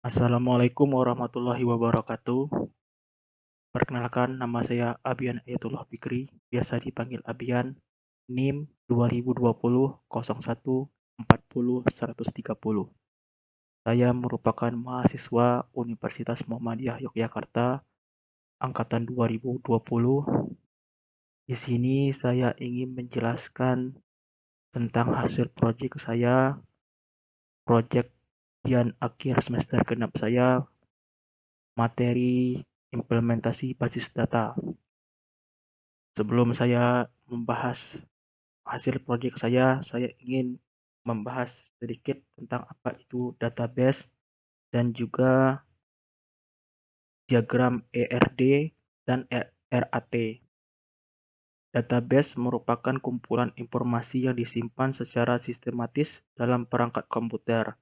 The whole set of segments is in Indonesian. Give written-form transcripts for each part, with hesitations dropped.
Assalamualaikum warahmatullahi wabarakatuh. Perkenalkan, nama saya Abian Ayatullah Fikri, biasa dipanggil Abian, NIM 2020 01 40 130. Saya merupakan mahasiswa Universitas Muhammadiyah Yogyakarta angkatan 2020. Di sini saya ingin menjelaskan tentang hasil proyek saya, proyek ujian akhir semester genap saya, materi implementasi basis data. Sebelum saya membahas hasil proyek saya ingin membahas sedikit tentang apa itu database dan juga diagram ERD dan RAT. Database merupakan kumpulan informasi yang disimpan secara sistematis dalam perangkat komputer,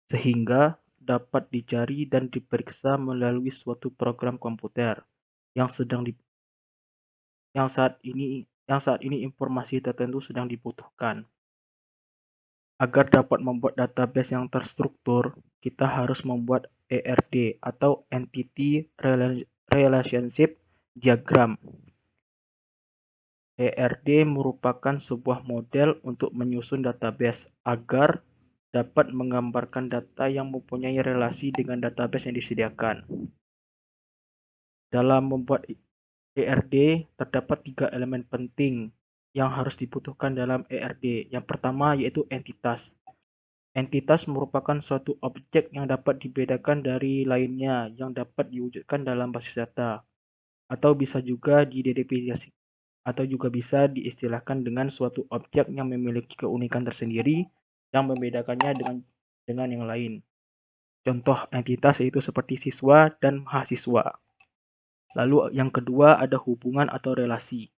sehingga dapat dicari dan diperiksa melalui suatu program komputer yang saat ini informasi tertentu sedang dibutuhkan. Agar dapat membuat database yang terstruktur, kita harus membuat ERD atau Entity Relationship Diagram. ERD merupakan sebuah model untuk menyusun database agar dapat menggambarkan data yang mempunyai relasi dengan database yang disediakan. Dalam membuat ERD, terdapat 3 elemen penting yang harus dibutuhkan dalam ERD. Yang pertama yaitu entitas. Entitas merupakan suatu objek yang dapat dibedakan dari lainnya yang dapat diwujudkan dalam basis data, atau bisa juga didefinisikan atau juga bisa diistilahkan dengan suatu objek yang memiliki keunikan tersendiri yang membedakannya dengan yang lain. Contoh entitas yaitu seperti siswa dan mahasiswa. Lalu yang kedua ada hubungan atau relasi.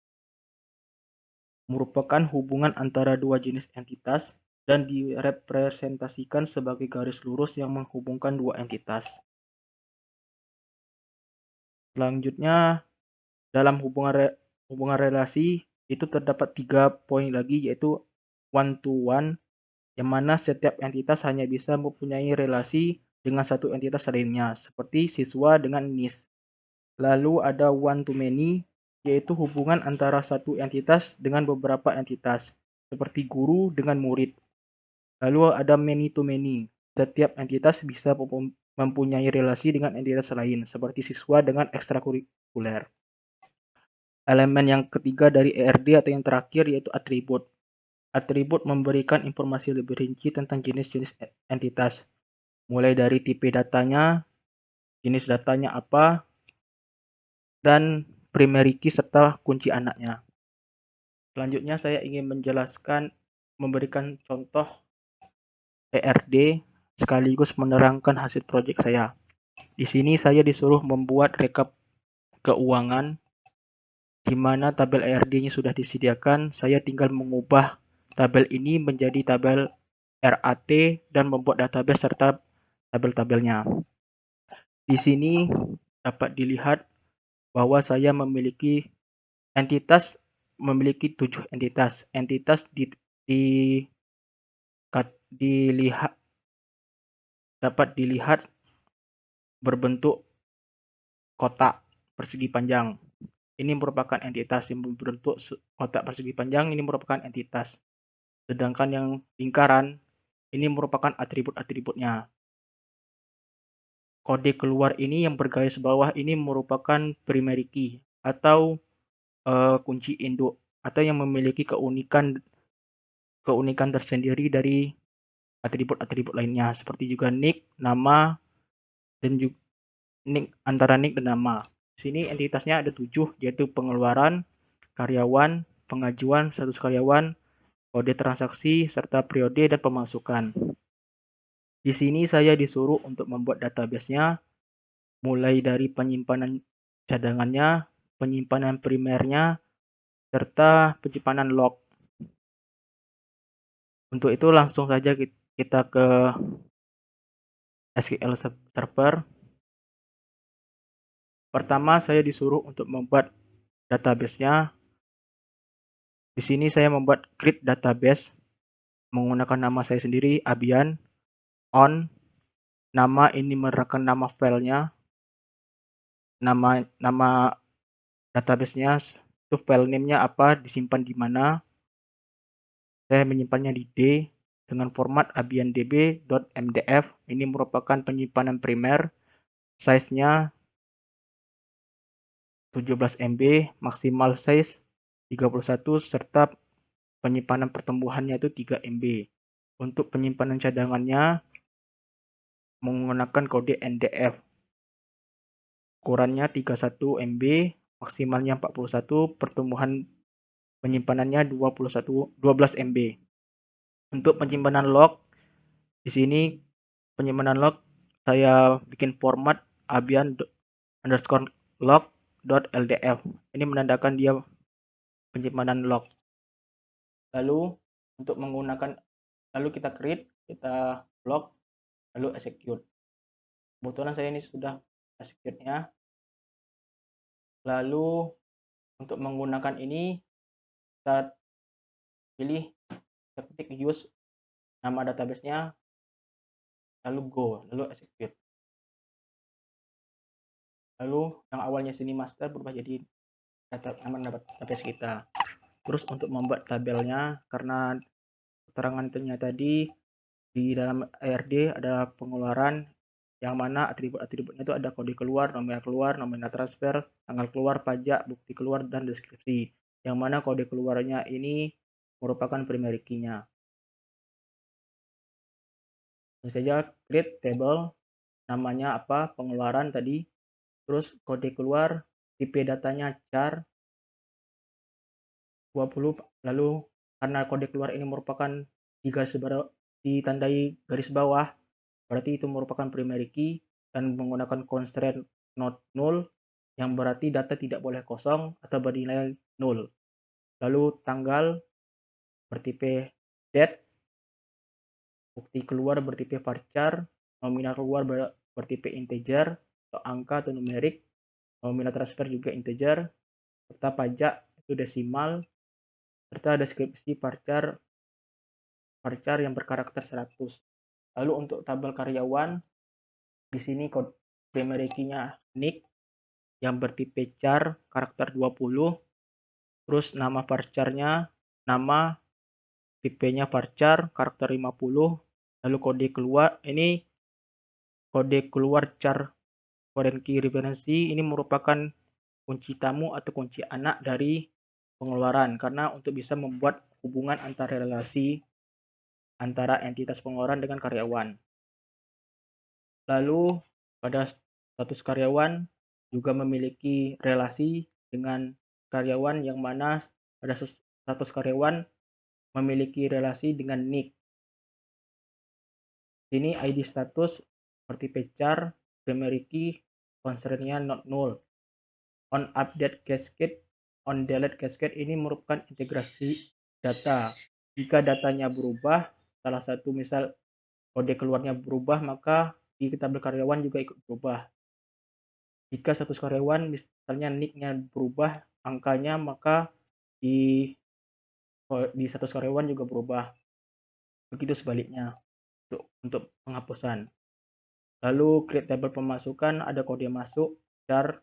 Merupakan hubungan antara dua jenis entitas dan direpresentasikan sebagai garis lurus yang menghubungkan dua entitas. Selanjutnya, dalam hubungan relasi itu terdapat 3 poin lagi, yaitu one to one, yang mana setiap entitas hanya bisa mempunyai relasi dengan satu entitas lainnya, seperti siswa dengan NIS. Lalu ada one to many, yaitu hubungan antara satu entitas dengan beberapa entitas, seperti guru dengan murid. Lalu ada many to many, setiap entitas bisa mempunyai relasi dengan entitas lain, seperti siswa dengan ekstrakurikuler. Elemen yang ketiga dari ERD atau yang terakhir yaitu atribut. Atribut memberikan informasi lebih rinci tentang jenis-jenis entitas, mulai dari tipe datanya, jenis datanya apa, dan primary key serta kunci anaknya. Selanjutnya saya ingin memberikan contoh ERD sekaligus menerangkan hasil proyek saya. Di sini saya disuruh membuat rekap keuangan di mana tabel ERD-nya sudah disediakan. Saya tinggal mengubah tabel ini menjadi tabel RAT dan membuat database serta tabel-tabelnya. Di sini dapat dilihat bahwa saya memiliki 7 entitas. Entitas dapat dilihat berbentuk kotak persegi panjang. Ini merupakan entitas yang berbentuk kotak persegi panjang, ini merupakan entitas. Sedangkan yang lingkaran ini merupakan atribut-atributnya. Kode keluar ini yang bergaris bawah ini merupakan primary key atau kunci induk atau yang memiliki keunikan tersendiri dari atribut-atribut lainnya, seperti juga nick, nama, dan juga antara nick dan nama. Di sini entitasnya ada 7, yaitu pengeluaran, karyawan, pengajuan, status karyawan, kode transaksi, serta periode dan pemasukan. Di sini saya disuruh untuk membuat database-nya mulai dari penyimpanan cadangannya, penyimpanan primernya, serta penyimpanan log. Untuk itu langsung saja kita ke SQL Server. Pertama saya disuruh untuk membuat database-nya. Di sini saya membuat create database menggunakan nama saya sendiri, Abian, on, nama ini merupakan nama filenya, nama database-nya, itu file name-nya apa, disimpan di mana. Saya menyimpannya di D dengan format abiandb.mdf. Ini merupakan penyimpanan primer, size-nya 17 MB, maksimal size 31, serta penyimpanan pertumbuhannya itu 3 MB. Untuk penyimpanan cadangannya menggunakan kode NDF. Ukurannya 31 MB, maksimalnya 41, pertumbuhan penyimpanannya 12 MB. Untuk penyimpanan log, di sini penyimpanan log saya bikin format abian_log.ldf. Ini menandakan dia penyimpanan log. Lalu untuk menggunakan, lalu kita create, kita log, lalu execute. Kebetulan saya ini sudah execute-nya. Lalu untuk menggunakan ini kita pilih, kita ketik use nama database-nya, lalu go, lalu execute. Lalu yang awalnya sini master berubah jadi nama database kita. Terus untuk membuat tabelnya, karena keterangan ternyata tadi di dalam ARD ada pengeluaran yang mana atribut-atributnya itu ada kode keluar, nominal transfer, tanggal keluar, pajak, bukti keluar, dan deskripsi. Yang mana kode keluarnya ini merupakan primary key-nya. Langsung saja create table, namanya apa, pengeluaran tadi, terus kode keluar, tipe datanya char 20, lalu karena kode keluar ini merupakan ditandai garis bawah, berarti itu merupakan primary key, dan menggunakan constraint not null, yang berarti data tidak boleh kosong atau bernilai null. Lalu tanggal bertipe date, bukti keluar bertipe varchar, nominal keluar bertipe integer atau angka atau numerik, nominal transfer juga integer, serta pajak itu desimal, serta deskripsi varchar yang berkarakter 100. Lalu untuk tabel karyawan, di sini kode primary key-nya nick yang bertipe char karakter 20, terus nama varchar-nya, nama, tipenya varchar karakter 50, lalu kode keluar, ini kode keluar char foreign key referensi, ini merupakan kunci tamu atau kunci anak dari pengeluaran, karena untuk bisa membuat hubungan antar relasi antara entitas pengeluaran dengan karyawan. Lalu pada status karyawan juga memiliki relasi dengan karyawan, yang mana pada status karyawan memiliki relasi dengan nick. Ini ID status seperti char, primary key, constraint-nya not null. On update cascade, on delete cascade ini merupakan integrasi data. Jika datanya berubah, salah satu misal kode keluarnya berubah, maka di tabel karyawan juga ikut berubah. Jika status karyawan misalnya nick-nya berubah angkanya, maka di status karyawan juga berubah. Begitu sebaliknya untuk penghapusan. Lalu create table pemasukan, ada kode masuk char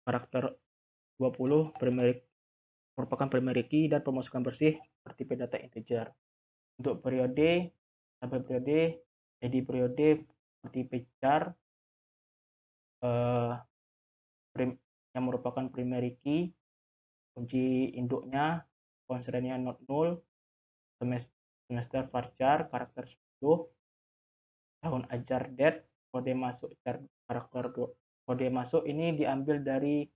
karakter 20 merupakan primary key, dan pemasukan bersih bertipe data integer. Untuk periode, tabel periode, jadi periode bertipe char yang merupakan primary key, kunci induknya constraint-nya not null, semester varchar karakter 10, tahun ajar date, kode masuk char karakter kode masuk ini diambil dari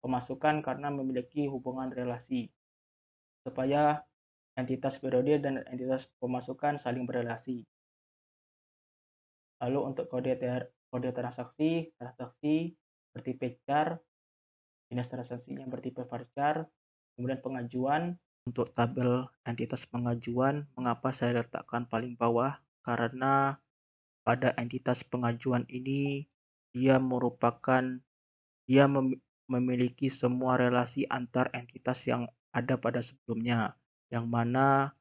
pemasukan karena memiliki hubungan relasi, supaya entitas periode dan entitas pemasukan saling berrelasi. Lalu untuk kode transaksi bertipe char, jenis transaksinya bertipe varchar, kemudian pengajuan. Untuk tabel entitas pengajuan, mengapa saya letakkan paling bawah? Karena pada entitas pengajuan ini dia memiliki semua relasi antar entitas yang ada pada sebelumnya, yang mana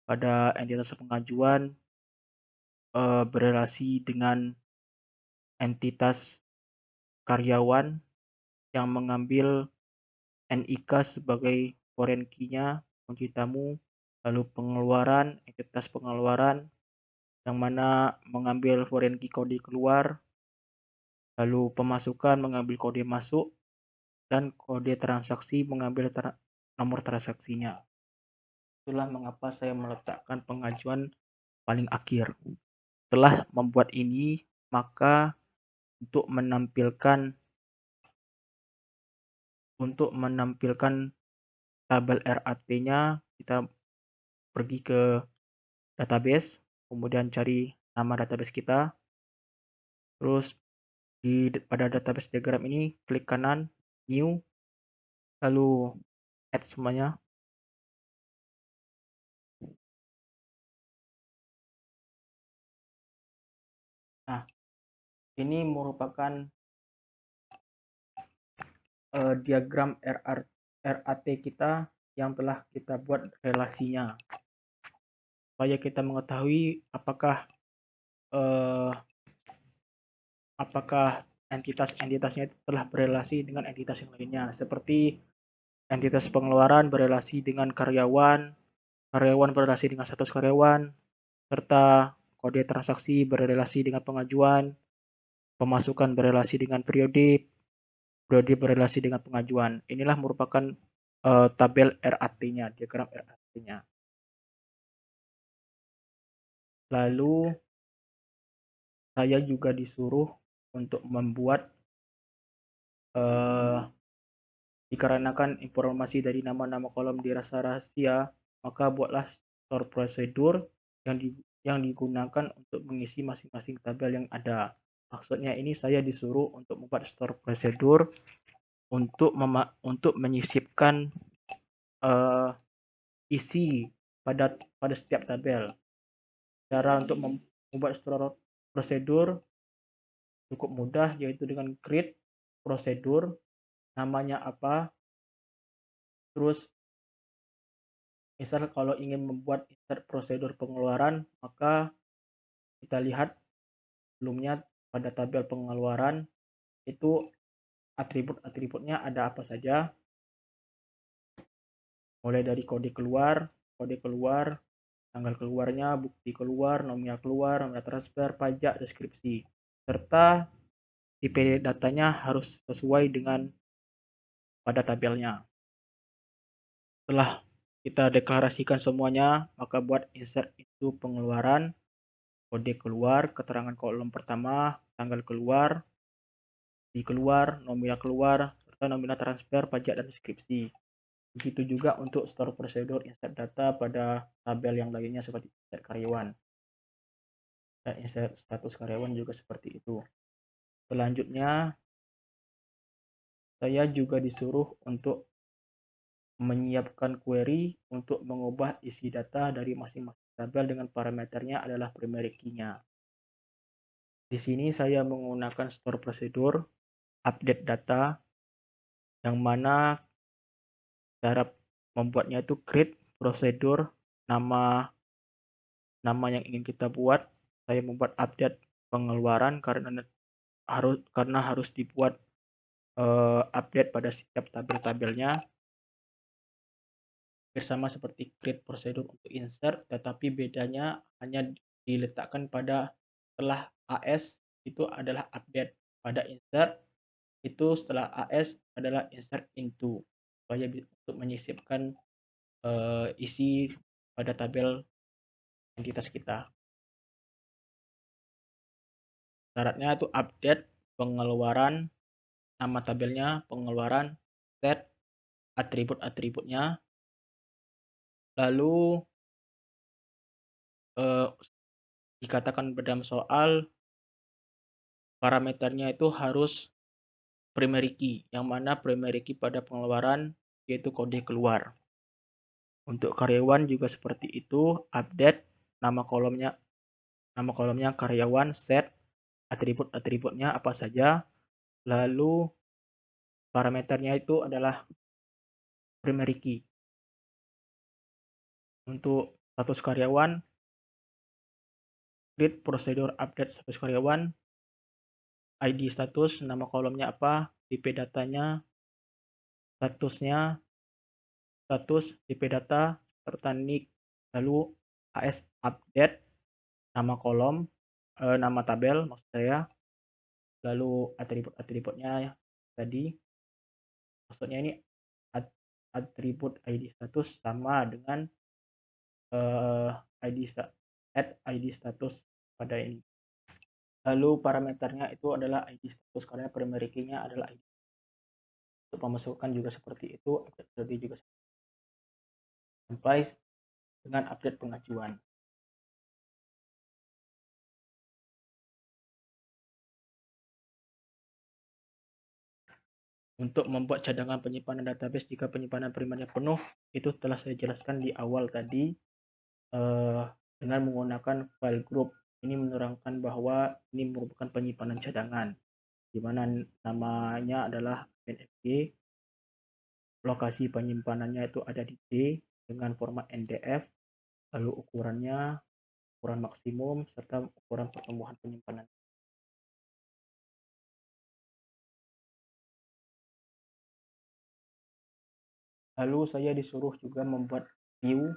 pada entitas pengajuan berelasi dengan entitas karyawan yang mengambil NIK sebagai foreign key-nya, kunci tamu, lalu pengeluaran, entitas pengeluaran yang mana mengambil foreign key kode keluar, lalu pemasukan mengambil kode masuk, dan kode transaksi mengambil nomor transaksinya. Itulah mengapa saya meletakkan pengajuan paling akhir. Setelah membuat ini, maka untuk menampilkan tabel RAT-nya, kita pergi ke database, kemudian cari nama database kita, terus pada database diagram ini klik kanan new, lalu add semuanya. Nah, ini merupakan diagram RAT kita yang telah kita buat relasinya, supaya kita mengetahui apakah entitas-entitasnya telah berelasi dengan entitas yang lainnya, seperti entitas pengeluaran berelasi dengan karyawan, karyawan berelasi dengan status karyawan, serta kode transaksi berelasi dengan pengajuan, pemasukan berelasi dengan periode, periode berelasi dengan pengajuan. Inilah merupakan tabel RAT-nya, diagram RAT-nya. Lalu saya juga disuruh untuk membuat dikarenakan informasi dari nama-nama kolom dirasa rahasia, maka buatlah store prosedur yang digunakan untuk mengisi masing-masing tabel yang ada. Maksudnya ini saya disuruh untuk membuat store prosedur untuk menyisipkan isi pada setiap tabel. Cara untuk membuat store prosedur cukup mudah, yaitu dengan create prosedur, namanya apa, terus misal kalau ingin membuat insert prosedur pengeluaran, maka kita lihat sebelumnya pada tabel pengeluaran itu atribut-atributnya ada apa saja, mulai dari kode keluar, tanggal keluarnya, bukti keluar, nominal transfer, pajak, deskripsi, serta tipe datanya harus sesuai dengan pada tabelnya. Setelah kita deklarasikan semuanya, maka buat insert itu pengeluaran, kode keluar, keterangan kolom pertama, tanggal keluar, di keluar, nominal keluar, serta nominal transfer, pajak, dan deskripsi. Begitu juga untuk store prosedur insert data pada tabel yang lainnya seperti insert karyawan. Dan insert status karyawan juga seperti itu. Selanjutnya, saya juga disuruh untuk menyiapkan query untuk mengubah isi data dari masing-masing tabel dengan parameternya adalah primary key-nya. Di sini saya menggunakan store prosedur update data, yang mana cara membuatnya itu create prosedur, nama yang ingin kita buat. Saya membuat update pengeluaran karena harus dibuat update pada setiap tabel-tabelnya, bersama seperti create prosedur untuk insert, tetapi bedanya hanya diletakkan pada setelah AS itu adalah update, pada insert itu setelah AS adalah insert into, supaya untuk menyisipkan isi pada tabel entitas kita. Syaratnya itu update pengeluaran, nama tabelnya pengeluaran, set atribut-atributnya, lalu dikatakan dalam soal parameternya itu harus primary key, yang mana primary key pada pengeluaran yaitu kode keluar. Untuk karyawan juga seperti itu, update nama kolomnya karyawan, set atribut-atributnya apa saja, lalu parameternya itu adalah primary key. Untuk status karyawan create prosedur update status karyawan, ID status, nama kolomnya apa, IP datanya, statusnya, IP data, serta nick, lalu AS update, nama kolom, nama tabel maksud saya, lalu atribut-atributnya ya, tadi, maksudnya ini atribut ID status sama dengan ID add ID status pada ini. Lalu parameternya itu adalah ID status karena primary key-nya adalah ID. Untuk pemasukan juga seperti itu, update juga sampai dengan update pengajuan. Untuk membuat cadangan penyimpanan database jika penyimpanan primernya penuh, itu telah saya jelaskan di awal tadi dengan menggunakan file group. Ini menerangkan bahwa ini merupakan penyimpanan cadangan, di mana namanya adalah NFG, lokasi penyimpanannya itu ada di D dengan format NDF, lalu ukurannya, ukuran maksimum, serta ukuran pertumbuhan penyimpanan. Lalu saya disuruh juga membuat view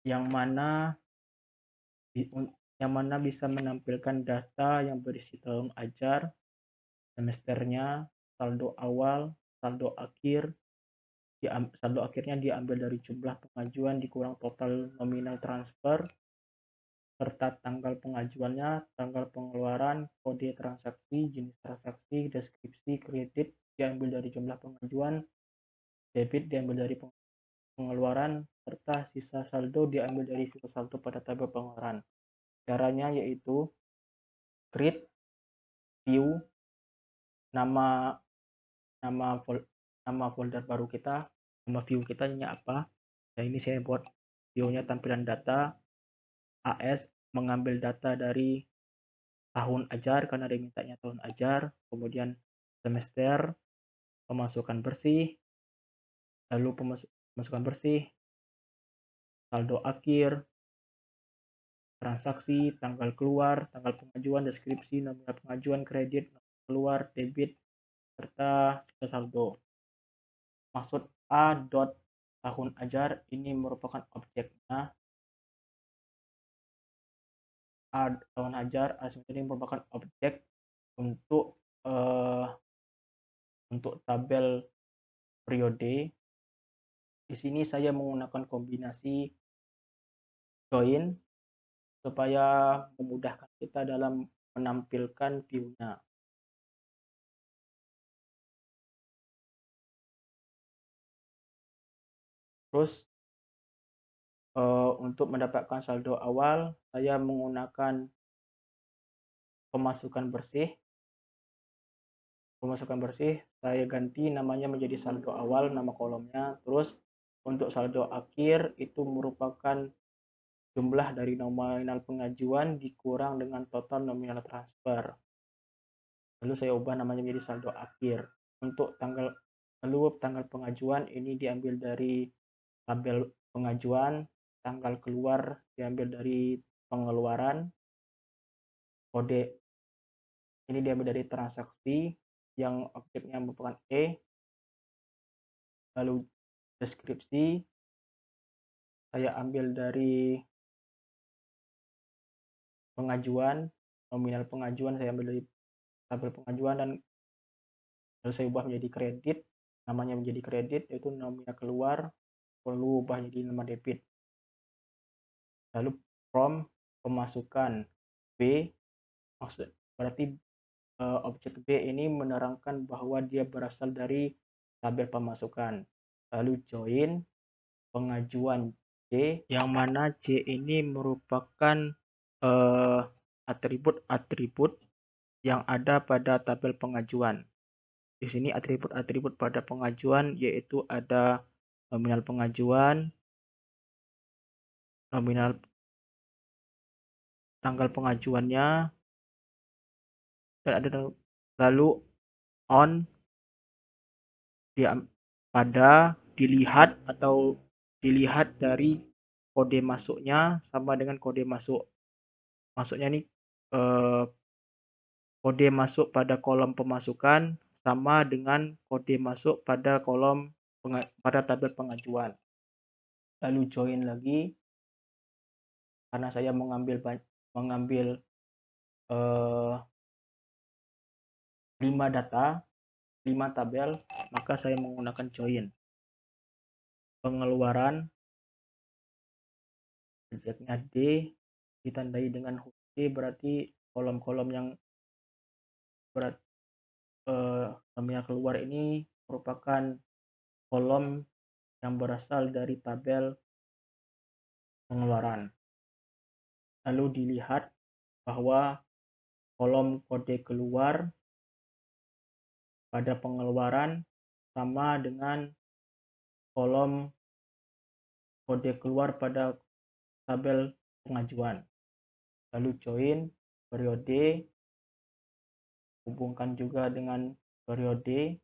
yang mana bisa menampilkan data yang berisi tahun ajar, semesternya, saldo awal, saldo akhir. Saldo akhirnya diambil dari jumlah pengajuan dikurang total nominal transfer, serta tanggal pengajuannya, tanggal pengeluaran, kode transaksi, jenis transaksi, deskripsi, kredit diambil dari jumlah pengajuan, debit diambil dari pengeluaran, serta sisa saldo diambil dari sisa saldo pada tabel pengeluaran. Caranya yaitu create view, nama folder baru kita, nama view kita ini apa. Nah, ini saya buat view-nya tampilan data, AS mengambil data dari tahun ajar karena dia mintanya tahun ajar, kemudian semester, pemasukan bersih, lalu pemasukan bersih, saldo akhir, transaksi, tanggal keluar, tanggal pengajuan, deskripsi, nominal pengajuan, kredit, keluar, debit, serta sisa saldo. Maksud A dot tahun ajar ini merupakan objeknya. A tahun ajar ini merupakan objek untuk tabel periode. Di sini saya menggunakan kombinasi join supaya memudahkan kita dalam menampilkan view-nya. Terus untuk mendapatkan saldo awal, saya menggunakan pemasukan bersih. Saya ganti namanya menjadi saldo awal, nama kolomnya. Terus untuk saldo akhir itu merupakan jumlah dari nominal pengajuan dikurang dengan total nominal transfer. Lalu saya ubah namanya menjadi saldo akhir. Untuk tanggal pengajuan ini diambil dari tabel pengajuan, tanggal keluar diambil dari pengeluaran, kode ini diambil dari transaksi yang objeknya merupakan E, lalu deskripsi saya ambil dari pengajuan, nominal pengajuan saya ambil dari tabel pengajuan, dan lalu saya ubah menjadi kredit, namanya menjadi kredit, yaitu nominal keluar, perlu ubah menjadi nama debit. Lalu from pemasukan B, maksud berarti objek B ini menerangkan bahwa dia berasal dari tabel pemasukan. Lalu join pengajuan C, yang mana C ini merupakan atribut-atribut yang ada pada tabel pengajuan. Di sini atribut-atribut pada pengajuan yaitu ada nominal pengajuan, nominal tanggal pengajuannya, dan ada lalu on dilihat atau dilihat dari kode masuknya sama dengan kode masuk. Maksudnya nih kode masuk pada kolom pemasukan sama dengan kode masuk pada pada tabel pengajuan. Lalu join lagi karena saya mengambil 5 data, 5 tabel, maka saya menggunakan join. Pengeluaran objeknya D ditandai dengan huruf D, berarti kolom-kolom yang nominal keluar ini merupakan kolom yang berasal dari tabel pengeluaran. Lalu dilihat bahwa kolom kode keluar pada pengeluaran sama dengan kolom kode keluar pada tabel pengajuan. Lalu join periode, hubungkan juga dengan periode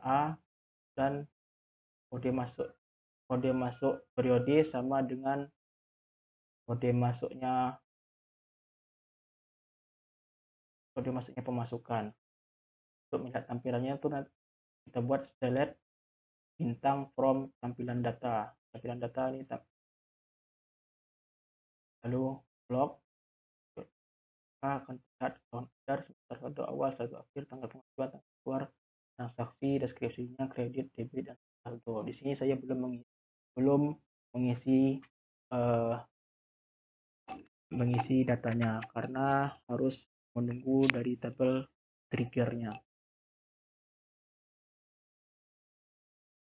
A, dan kode masuk periode sama dengan kode masuknya pemasukan. Untuk melihat tampilannya itu kita buat select bintang from tampilan data ini, lalu blok akan terlihat counter semester 1 awal, 1 akhir, tanggal pengajuan, tanggal keluar, transaksi, deskripsinya, kredit, debit, dan saldo. Di sini saya belum mengisi datanya karena harus menunggu dari tabel triggernya.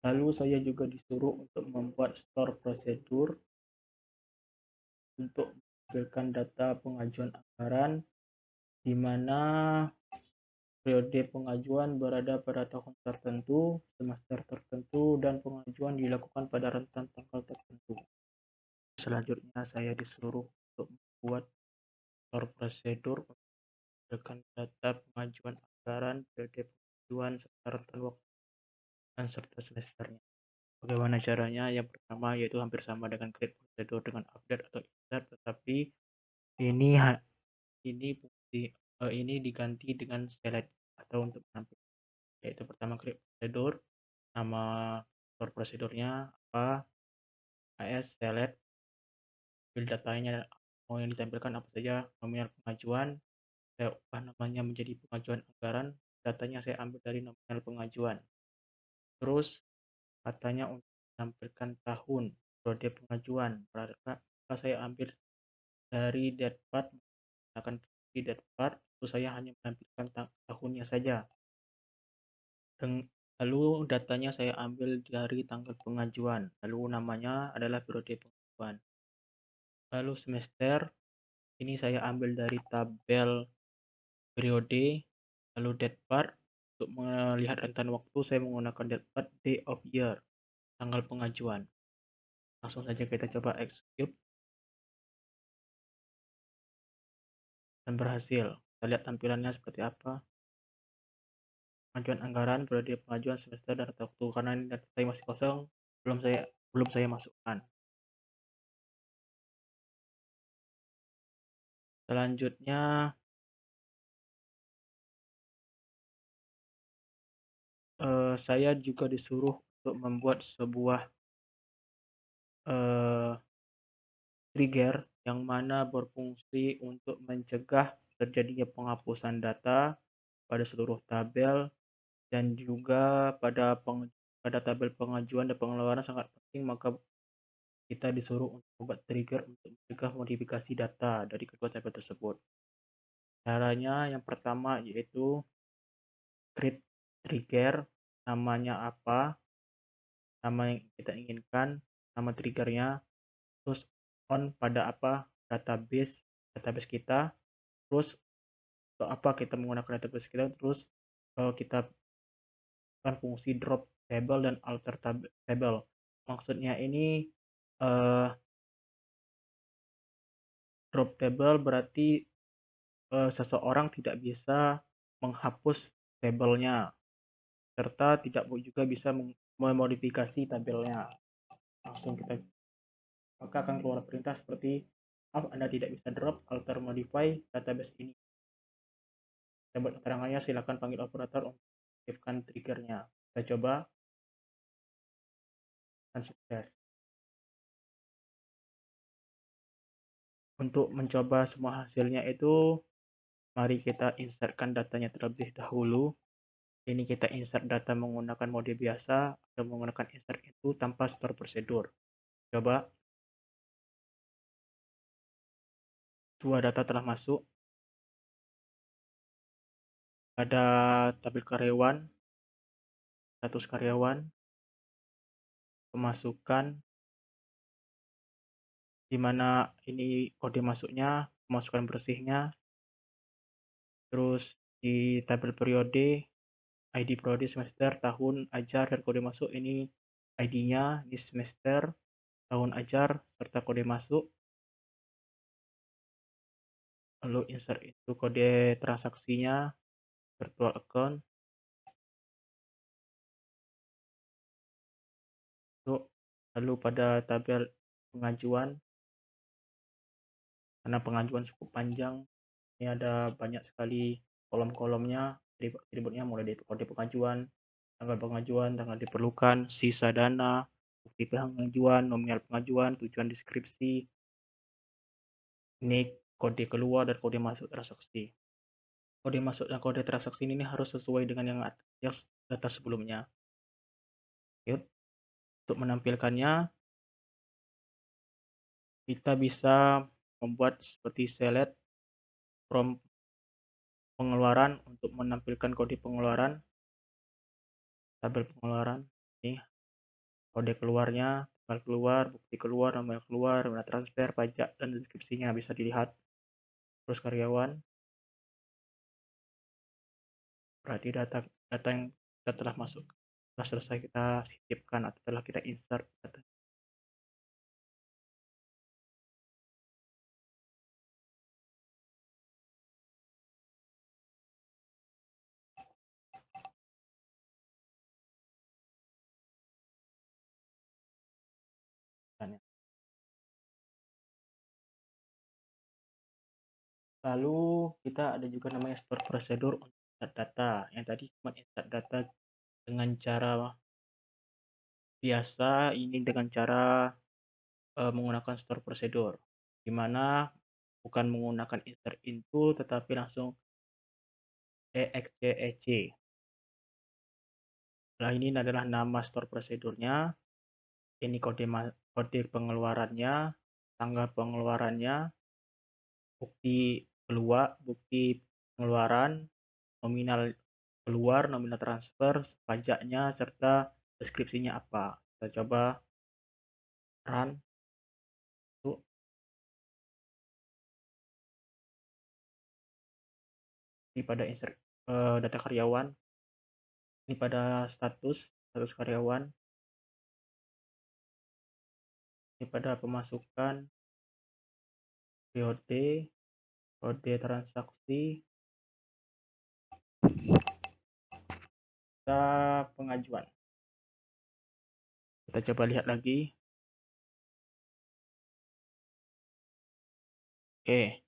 Lalu saya juga disuruh untuk membuat store prosedur untuk mengambilkan data pengajuan anggaran di mana periode pengajuan berada pada tahun tertentu, semester tertentu, dan pengajuan dilakukan pada rentan tanggal tertentu. Selanjutnya saya disuruh untuk membuat store prosedur untuk mengambilkan data pengajuan anggaran, periode pengajuan, serta rentan waktu dan serta semesternya. Bagaimana caranya? Yang pertama yaitu hampir sama dengan create prosedur dengan update atau insert, tetapi ini diganti dengan select atau untuk menampilkan, yaitu pertama create prosedur, nama store prosedurnya apa, as select, fill datanya mau yang ditampilkan apa saja, nominal pengajuan saya ubah namanya menjadi pengajuan anggaran, datanya saya ambil dari nominal pengajuan. Terus katanya untuk menampilkan tahun periode pengajuan, maka saya ambil dari date part, akan di date part itu saya hanya menampilkan tahunnya saja. Lalu datanya saya ambil dari tanggal pengajuan, lalu namanya adalah periode pengajuan. Lalu semester ini saya ambil dari tabel periode, lalu date part. Untuk melihat rentan waktu saya menggunakan date part day of year, tanggal pengajuan. Langsung saja kita coba execute dan berhasil. Kita lihat tampilannya seperti apa. Pengajuan anggaran, periode pengajuan, semester, dan waktu. Karena ini data saya masih kosong, belum saya masukkan. Selanjutnya saya juga disuruh untuk membuat sebuah trigger yang mana berfungsi untuk mencegah terjadinya penghapusan data pada seluruh tabel, dan juga pada tabel pengajuan dan pengeluaran sangat penting, maka kita disuruh untuk membuat trigger untuk mencegah modifikasi data dari kedua tabel tersebut. Caranya yang pertama yaitu create trigger, namanya apa, nama yang kita inginkan, nama triggernya, terus on pada apa, database kita, terus untuk apa kita menggunakan database kita, terus kita akan fungsi drop table dan alter table. Maksudnya ini drop table berarti seseorang tidak bisa menghapus tabelnya, serta tidak juga bisa memodifikasi tabelnya. Langsung kita maka akan keluar perintah seperti Anda tidak bisa drop, alter, modify database ini. Kita buat keterangannya, silakan panggil operator untuk aktifkan triggernya. Kita coba dan sukses. Untuk mencoba semua hasilnya itu, mari kita insertkan datanya terlebih dahulu. Ini kita insert data menggunakan mode biasa atau menggunakan insert itu tanpa store prosedur. Coba, dua data telah masuk. Ada tabel karyawan, status karyawan, pemasukan, di mana ini kode masuknya, pemasukan bersihnya, terus di tabel periode, ID periode semester, tahun ajar, dan kode masuk ini ID-nya, di semester, tahun ajar, serta kode masuk. Lalu insert itu kode transaksinya, virtual account. Lalu pada tabel pengajuan, karena pengajuan cukup panjang, ini ada banyak sekali kolom-kolomnya, atributnya mulai dari kode pengajuan, tanggal diperlukan, sisa dana, bukti pengajuan, nominal pengajuan, tujuan deskripsi, ini kode keluar dan kode masuk transaksi. Kode masuk dan kode transaksi ini harus sesuai dengan yang data sebelumnya. Yuk, untuk menampilkannya, kita bisa membuat seperti select from pengeluaran untuk menampilkan kode pengeluaran, tabel pengeluaran. Ini kode keluarnya, tanggal keluar, bukti keluar, nominal keluar, nominal transfer, pajak, dan deskripsinya bisa dilihat. Terus karyawan, berarti data yang kita telah masuk, telah selesai kita sisipkan atau telah kita insert data. Lalu kita ada juga namanya store prosedur untuk insert data. Yang tadi cuma insert data dengan cara biasa, ini dengan cara menggunakan store prosedur, di mana bukan menggunakan insert into tetapi langsung exec. Nah, ini adalah nama store prosedurnya, ini kode pengeluarannya, tanggal pengeluarannya, bukti pengeluaran, nominal keluar, nominal transfer, pajaknya, serta deskripsinya apa. Kita coba run. Ini pada insert data karyawan, ini pada status karyawan, ini pada pemasukan, periode, kode transaksi, kita pengajuan. Kita coba lihat lagi. Oke,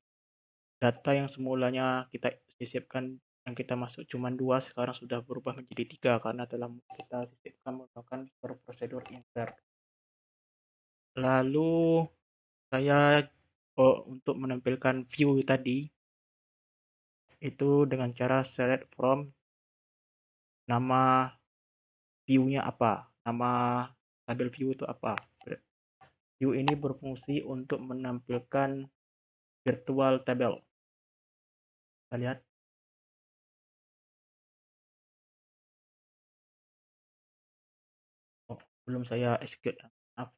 data yang semulanya kita sisipkan, yang kita masuk cuma 2, sekarang sudah berubah menjadi 3 karena telah kita sisipkan menggunakan prosedur insert. Lalu saya untuk menampilkan view tadi itu dengan cara select from, nama view-nya apa, nama tabel view itu apa. View ini berfungsi untuk menampilkan virtual table. Kita lihat. Oh, belum saya execute. Maaf.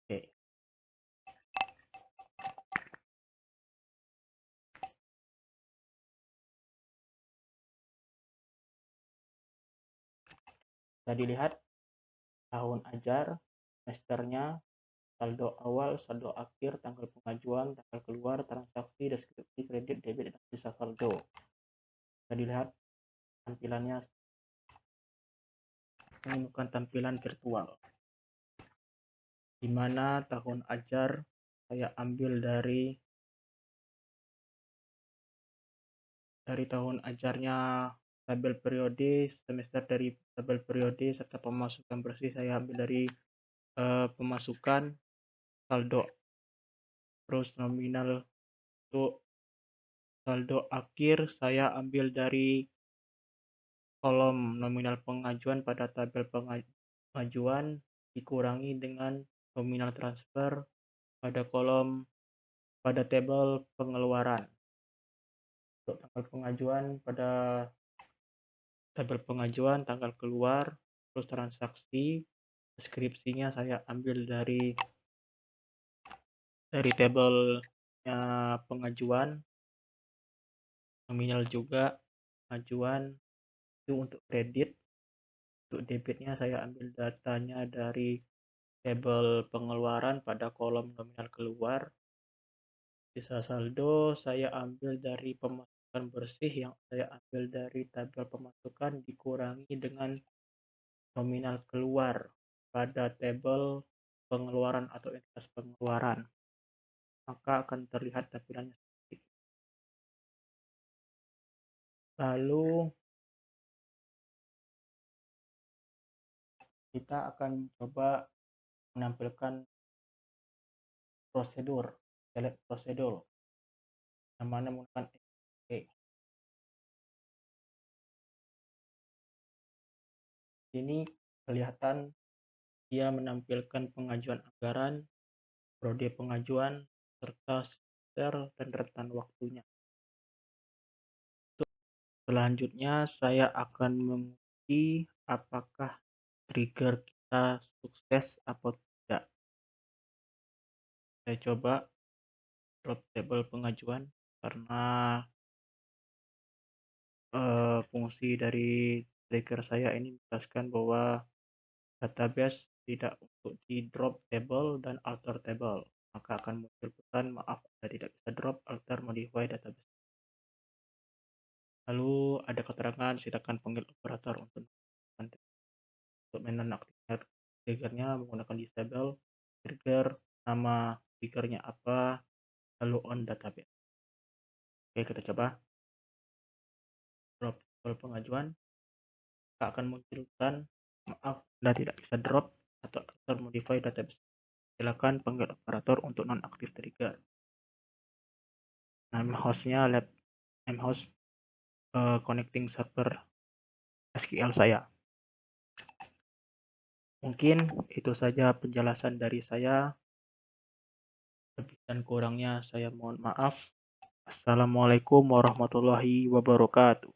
Oke. Bisa dilihat tahun ajar, semesternya, saldo awal, saldo akhir, tanggal pengajuan, tanggal keluar, transaksi, deskripsi, kredit, debit, dan sisa saldo. Bisa dilihat tampilannya. Ini bukan tampilan virtual, di mana tahun ajar saya ambil dari tahun ajarnya, tabel periode, semester dari tabel periode, serta pemasukan bersih saya ambil dari pemasukan, saldo, terus nominal untuk saldo akhir saya ambil dari kolom nominal pengajuan pada tabel pengajuan dikurangi dengan nominal transfer pada tabel pengeluaran. Untuk tanggal pengajuan pada tabel pengajuan, tanggal keluar, terus transaksi, deskripsinya saya ambil dari tabelnya pengajuan, nominal juga pengajuan. Itu untuk kredit. Untuk debitnya saya ambil datanya dari tabel pengeluaran pada kolom nominal keluar. Sisa saldo saya ambil dari pemasukan bersih yang saya ambil dari tabel pemasukan dikurangi dengan nominal keluar pada tabel pengeluaran atau entitas pengeluaran, maka akan terlihat tampilannya seperti ini. Lalu kita akan coba menampilkan prosedur, select prosedur, yang mana menggunakan SE. Ini kelihatan dia menampilkan pengajuan anggaran, prode pengajuan, serta semester dan rentan waktunya. Selanjutnya saya akan menguji apakah trigger kita sukses atau tidak. Saya coba drop table pengajuan karena fungsi dari trigger saya ini menjelaskan bahwa database tidak untuk di drop table dan alter table, maka akan muncul pesan maaf Anda tidak bisa drop, alter, modify database. Lalu ada keterangan silakan panggil operator untuk menonaktifkan triggernya menggunakan disable trigger, nama triggernya apa, lalu on database. Oke, kita coba drop pengajuan. Kita akan munculkan maaf Anda tidak bisa drop atau alter modify database. Silakan panggil operator untuk nonaktif trigger. Nama hostnya lab mhost connecting server SQL saya. Mungkin itu saja penjelasan dari saya. Lebih dan kurangnya saya mohon maaf. Assalamualaikum warahmatullahi wabarakatuh.